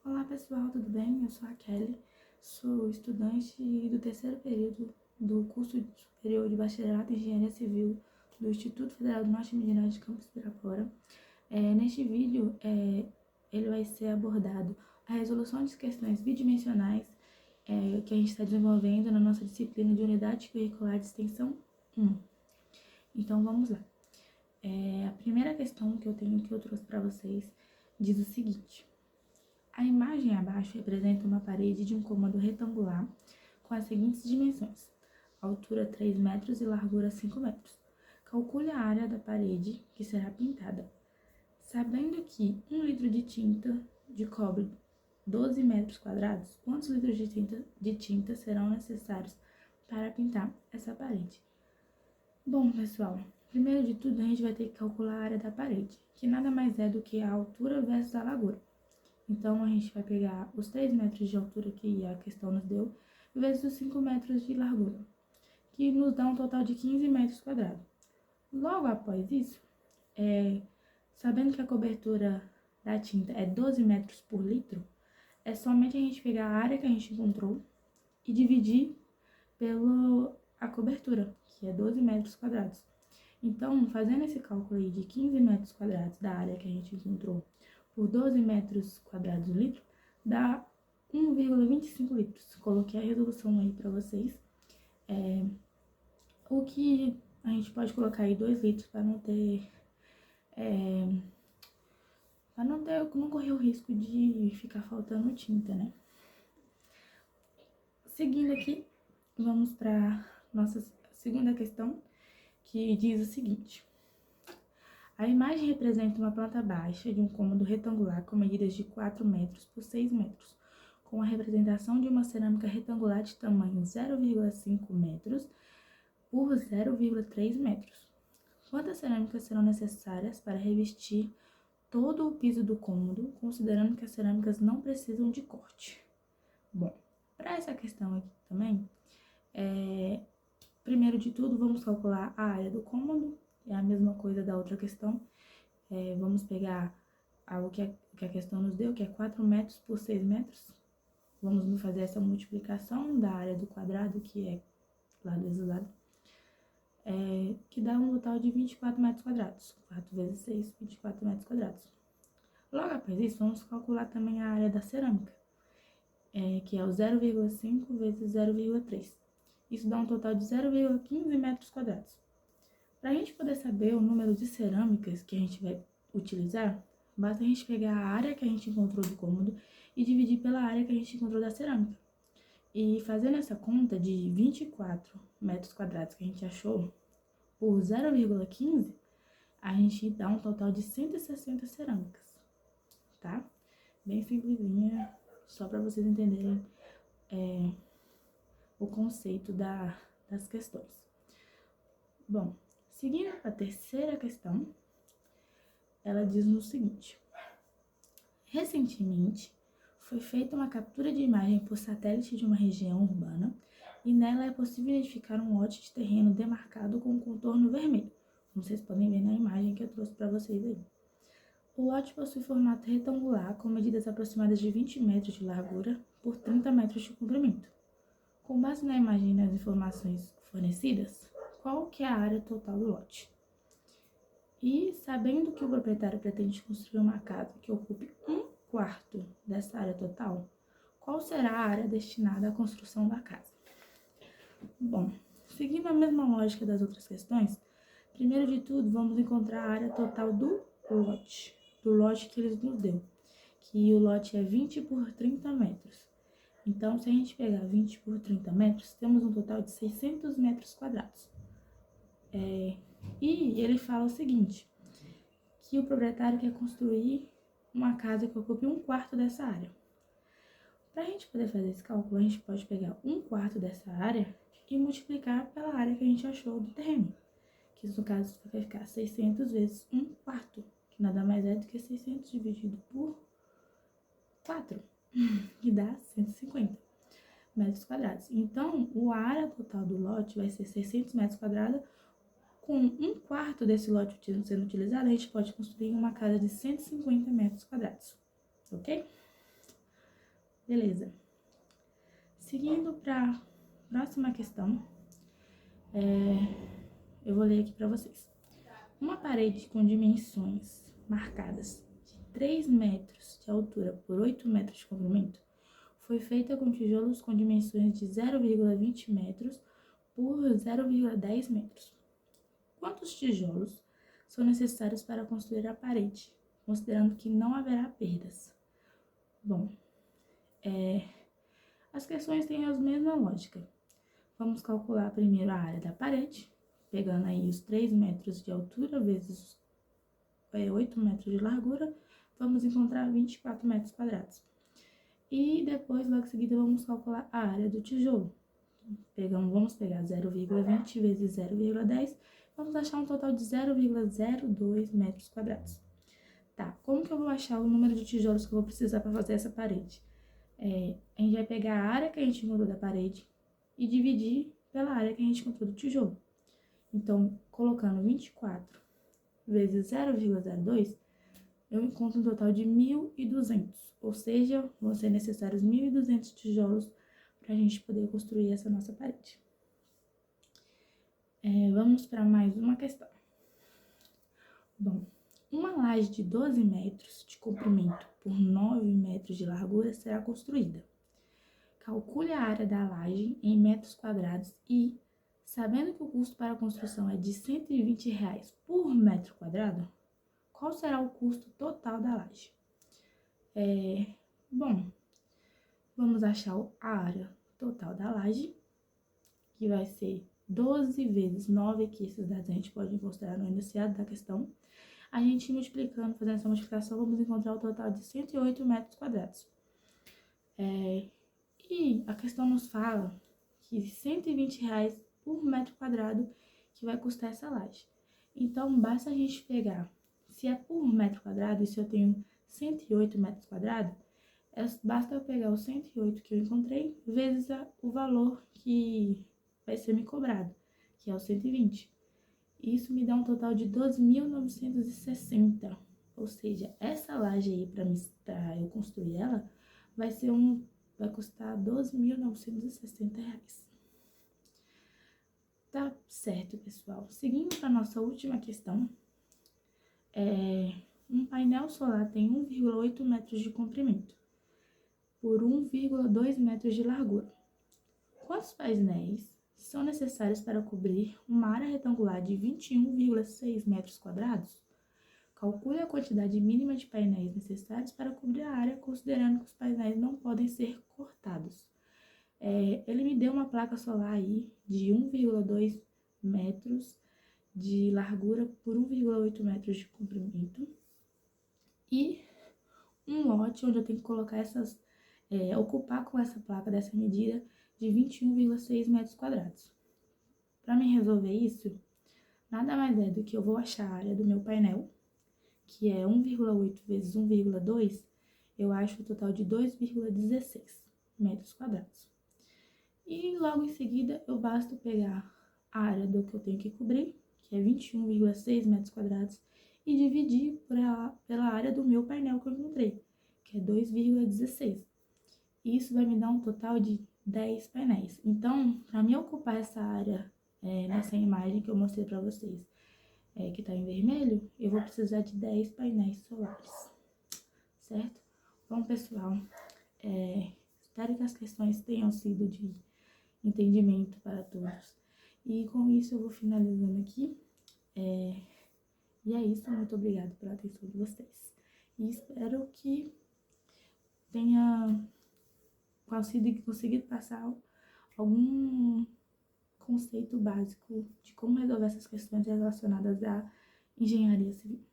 Olá pessoal, tudo bem? Eu sou a Kelly, sou estudante do terceiro período do curso superior de Bacharelato em Engenharia Civil do Instituto Federal do Norte de Minas Gerais de Campos Pirapora. Neste vídeo, ele vai ser abordado a resolução de questões bidimensionais que a gente está desenvolvendo na nossa disciplina de Unidade Curricular de Extensão 1. Então vamos lá. A primeira questão que eu trouxe para vocês diz o seguinte: a imagem abaixo representa uma parede de um cômodo retangular com as seguintes dimensões: altura 3 metros e largura 5 metros. Calcule a área da parede que será pintada. Sabendo que 1 litro de tinta de cobre 12 metros quadrados, quantos litros de tinta serão necessários para pintar essa parede? Bom, pessoal, primeiro de tudo a gente vai ter que calcular a área da parede, que nada mais é do que a altura versus a largura. Então, a gente vai pegar os 3 metros de altura que a questão nos deu, vezes os 5 metros de largura, que nos dá um total de 15 metros quadrados. Logo após isso, sabendo que a cobertura da tinta é 12 metros por litro, é somente a gente pegar a área que a gente encontrou e dividir pela cobertura, que é 12 metros quadrados. Então, fazendo esse cálculo aí de 15 metros quadrados da área que a gente encontrou por 12 metros quadrados do litro, dá 1,25 litros. Coloquei a resolução aí para vocês. O que a gente pode colocar aí 2 litros para não ter... não correr o risco de ficar faltando tinta, né? Seguindo aqui, vamos para nossa segunda questão, que diz o seguinte: a imagem representa uma planta baixa de um cômodo retangular com medidas de 4 metros por 6 metros, com a representação de uma cerâmica retangular de tamanho 0,5 metros por 0,3 metros. Quantas cerâmicas serão necessárias para revestir todo o piso do cômodo, considerando que as cerâmicas não precisam de corte? Bom, para essa questão aqui também, primeiro de tudo, vamos calcular a área do cômodo, é a mesma coisa da outra questão. Vamos pegar o que a questão nos deu, que é 4 metros por 6 metros. Vamos fazer essa multiplicação da área do quadrado, que é lado vezes lado, que dá um total de 24 metros quadrados. 4 vezes 6, 24 metros quadrados. Logo após isso, vamos calcular também a área da cerâmica, que é o 0,5 vezes 0,3. Isso dá um total de 0,15 metros quadrados. Para a gente poder saber o número de cerâmicas que a gente vai utilizar, basta a gente pegar a área que a gente encontrou do cômodo e dividir pela área que a gente encontrou da cerâmica. E fazendo essa conta de 24 metros quadrados que a gente achou por 0,15, a gente dá um total de 160 cerâmicas, tá? Bem simplesinha, só para vocês entenderem o conceito das questões. Bom, seguindo a terceira questão, ela diz o seguinte: recentemente foi feita uma captura de imagem por satélite de uma região urbana e nela é possível identificar um lote de terreno demarcado com contorno vermelho, como vocês podem ver na imagem que eu trouxe para vocês aí. O lote possui formato retangular com medidas aproximadas de 20 metros de largura por 30 metros de comprimento. Com base na imagem e nas informações fornecidas, qual que é a área total do lote? E sabendo que o proprietário pretende construir uma casa que ocupe 1/4 dessa área total, qual será a área destinada à construção da casa? Bom, seguindo a mesma lógica das outras questões, primeiro de tudo vamos encontrar a área total do lote que eles nos deu, que o lote é 20 por 30 metros. Então, se a gente pegar 20 por 30 metros, temos um total de 600 metros quadrados. E ele fala o seguinte, que o proprietário quer construir uma casa que ocupe 1/4 dessa área. Para a gente poder fazer esse cálculo, a gente pode pegar 1/4 dessa área e multiplicar pela área que a gente achou do terreno, que no caso vai ficar 600 vezes 1/4, que nada mais é do que 600 dividido por 4, que dá 150 metros quadrados. Então, a área total do lote vai ser 600 metros quadrados. Com 1/4 desse lote sendo utilizado, a gente pode construir uma casa de 150 metros quadrados, ok? Beleza. Seguindo para a próxima questão, eu vou ler aqui para vocês. Uma parede com dimensões marcadas de 3 metros de altura por 8 metros de comprimento foi feita com tijolos com dimensões de 0,20 metros por 0,10 metros. Quantos tijolos são necessários para construir a parede, considerando que não haverá perdas? Bom, as questões têm a mesma lógica. Vamos calcular primeiro a área da parede, pegando aí os 3 metros de altura vezes 8 metros de largura, vamos encontrar 24 metros quadrados. E depois, logo em seguida, vamos calcular a área do tijolo. Vamos pegar 0,20 vezes 0,10, vamos achar um total de 0,02 metros quadrados. Tá, como que eu vou achar o número de tijolos que eu vou precisar para fazer essa parede? A gente vai pegar a área que a gente encontrou da parede e dividir pela área que a gente encontrou do tijolo. Então, colocando 24 vezes 0,02, eu encontro um total de 1.200, ou seja, vão ser necessários 1.200 tijolos para a gente poder construir essa nossa parede. Vamos para mais uma questão. Bom, uma laje de 12 metros de comprimento por 9 metros de largura será construída. Calcule a área da laje em metros quadrados e, sabendo que o custo para a construção é de R$ 120 por metro quadrado, qual será o custo total da laje? Bom, vamos achar a área total da laje, que vai ser 12 vezes 9, que esses dados a gente pode considerar no enunciado da questão. A gente multiplicando, fazendo essa multiplicação, vamos encontrar o total de 108 metros quadrados. E a questão nos fala que R$ 120 por metro quadrado que vai custar essa laje. Então, basta a gente pegar, se é por metro quadrado, e se eu tenho 108 metros quadrados, basta eu pegar os 108 que eu encontrei, vezes o valor que vai ser me cobrado, que é o 120. Isso me dá um total de 12.960. Ou seja, essa laje aí, para eu construir ela, vai custar R$ 12.960. Tá certo, pessoal. Seguindo para nossa última questão, um painel solar tem 1,8 metros de comprimento por 1,2 metros de largura. Quantos painéis são necessários para cobrir uma área retangular de 21,6 metros quadrados? Calcule a quantidade mínima de painéis necessários para cobrir a área, considerando que os painéis não podem ser cortados. Ele me deu uma placa solar aí de 1,2 metros de largura por 1,8 metros de comprimento e um lote onde eu tenho que colocar ocupar com essa placa dessa medida de 21,6 metros quadrados. Para me resolver isso, nada mais é do que eu vou achar a área do meu painel, que é 1,8 vezes 1,2, eu acho o total de 2,16 metros quadrados. E logo em seguida, eu basta pegar a área do que eu tenho que cobrir, que é 21,6 metros quadrados, e dividir pela área do meu painel que eu encontrei, que é 2,16. Isso vai me dar um total de 10 painéis. Então, para me ocupar essa área nessa imagem que eu mostrei para vocês, que está em vermelho, eu vou precisar de 10 painéis solares, certo? Bom, pessoal, espero que as questões tenham sido de entendimento para todos. E com isso eu vou finalizando aqui. E é isso, muito obrigada pela atenção de vocês. E espero que tenha conseguido passar algum conceito básico de como resolver essas questões relacionadas à engenharia civil.